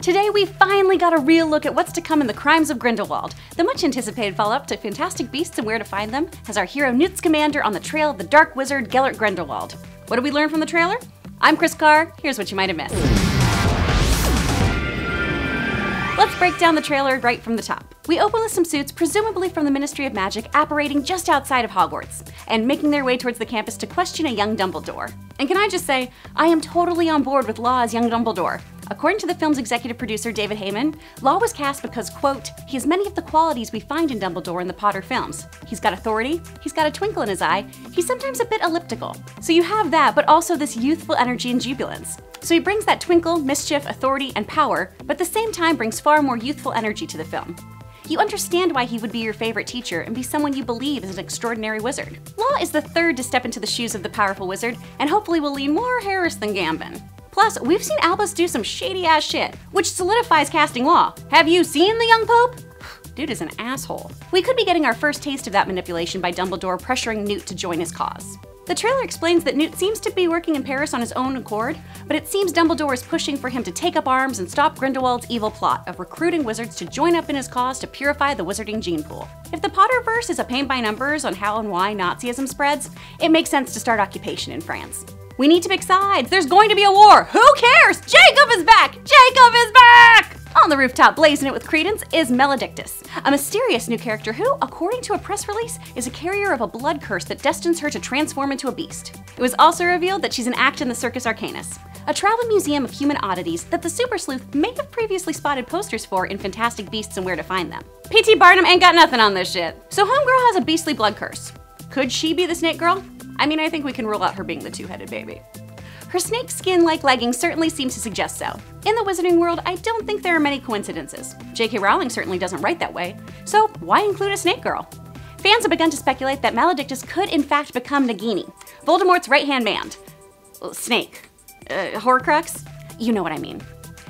Today we finally got a real look at what's to come in the Crimes of Grindelwald, the much anticipated follow-up to Fantastic Beasts and Where to Find Them, as our hero Newt Scamander on the trail of the Dark Wizard Gellert Grindelwald. What did we learn from the trailer? I'm Chris Carr, here's what you might have missed. Let's break down the trailer right from the top. We open with some suits, presumably from the Ministry of Magic, apparating just outside of Hogwarts, and making their way towards the campus to question a young Dumbledore. And can I just say, I am totally on board with Law as young Dumbledore. According to the film's executive producer, David Heyman, Law was cast because, quote, he has many of the qualities we find in Dumbledore in the Potter films. He's got authority, he's got a twinkle in his eye, he's sometimes a bit elliptical. So you have that, but also this youthful energy and jubilance. So he brings that twinkle, mischief, authority, and power, but at the same time brings far more youthful energy to the film. You understand why he would be your favorite teacher and be someone you believe is an extraordinary wizard. Law is the third to step into the shoes of the powerful wizard, and hopefully will lean more Harris than Gambon. Plus, we've seen Albus do some shady-ass shit, which solidifies casting Law. Have you seen the young Pope? Dude is an asshole. We could be getting our first taste of that manipulation by Dumbledore pressuring Newt to join his cause. The trailer explains that Newt seems to be working in Paris on his own accord, but it seems Dumbledore is pushing for him to take up arms and stop Grindelwald's evil plot of recruiting wizards to join up in his cause to purify the wizarding gene pool. If the Potterverse is a paint by numbers on how and why Nazism spreads, it makes sense to start occupation in France. We need to pick sides. There's going to be a war. Who cares? Jacob is back! Jacob is back! On the rooftop blazing it with credence is Maledictus, a mysterious new character who, according to a press release, is a carrier of a blood curse that destines her to transform into a beast. It was also revealed that she's an act in the Circus Arcanus, a traveling museum of human oddities that the Super Sleuth may have previously spotted posters for in Fantastic Beasts and Where to Find Them. P.T. Barnum ain't got nothing on this shit. So Homegirl has a beastly blood curse. Could she be the Snake Girl? I mean, I think we can rule out her being the two-headed baby. Her snake skin-like leggings certainly seem to suggest so. In the wizarding world, I don't think there are many coincidences. J.K. Rowling certainly doesn't write that way, so why include a snake girl? Fans have begun to speculate that Maledictus could in fact become Nagini, Voldemort's right-hand man. Snake. Horcrux? You know what I mean.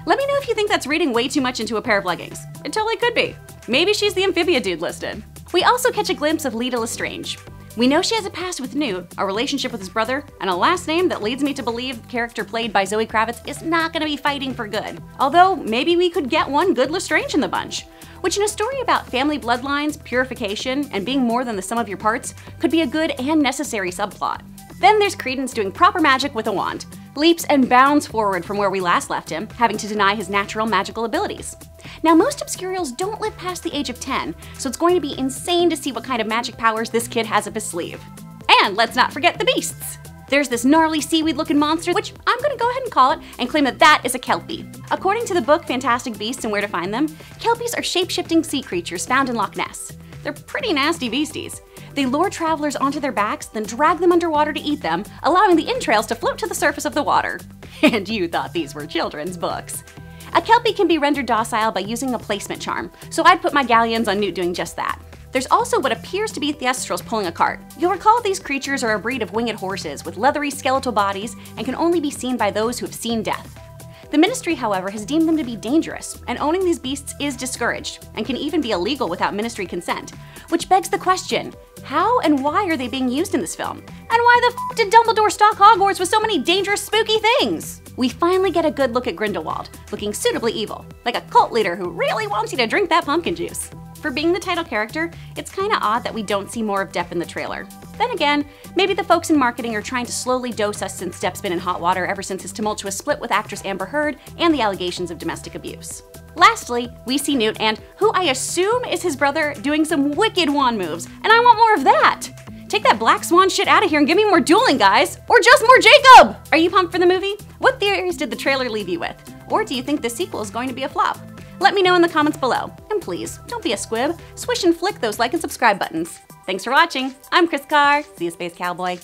Let me know if you think that's reading way too much into a pair of leggings. It totally could be. Maybe she's the amphibia dude listed. We also catch a glimpse of Leta Lestrange. We know she has a past with Newt, a relationship with his brother, and a last name that leads me to believe the character played by Zoe Kravitz is not gonna be fighting for good. Although, maybe we could get one good Lestrange in the bunch, which in a story about family bloodlines, purification, and being more than the sum of your parts, could be a good and necessary subplot. Then there's Credence doing proper magic with a wand, leaps and bounds forward from where we last left him, having to deny his natural magical abilities. Now, most Obscurials don't live past the age of 10, so it's going to be insane to see what kind of magic powers this kid has up his sleeve. And let's not forget the beasts! There's this gnarly seaweed-looking monster, which I'm gonna go ahead and call it, and claim that that is a Kelpie. According to the book Fantastic Beasts and Where to Find Them, Kelpies are shape-shifting sea creatures found in Loch Ness. They're pretty nasty beasties. They lure travelers onto their backs, then drag them underwater to eat them, allowing the entrails to float to the surface of the water. And you thought these were children's books. A Kelpie can be rendered docile by using a placement charm, so I'd put my galleons on Newt doing just that. There's also what appears to be Thestrals pulling a cart. You'll recall these creatures are a breed of winged horses with leathery skeletal bodies and can only be seen by those who have seen death. The Ministry, however, has deemed them to be dangerous, and owning these beasts is discouraged, and can even be illegal without Ministry consent. Which begs the question, how and why are they being used in this film? And why the f did Dumbledore stock Hogwarts with so many dangerous, spooky things? We finally get a good look at Grindelwald, looking suitably evil, like a cult leader who really wants you to drink that pumpkin juice. For being the title character, it's kinda odd that we don't see more of Depp in the trailer. Then again, maybe the folks in marketing are trying to slowly dose us since Depp's been in hot water ever since his tumultuous split with actress Amber Heard and the allegations of domestic abuse. Lastly, we see Newt and, who I assume is his brother, doing some wicked wand moves, and I want more of that! Take that Black Swan shit out of here and give me more dueling, guys! Or just more Jacob! Are you pumped for the movie? What theories did the trailer leave you with? Or do you think this sequel is going to be a flop? Let me know in the comments below. And please, don't be a squib. Swish and flick those like and subscribe buttons. Thanks for watching. I'm Chris Carr. See you, Space Cowboy.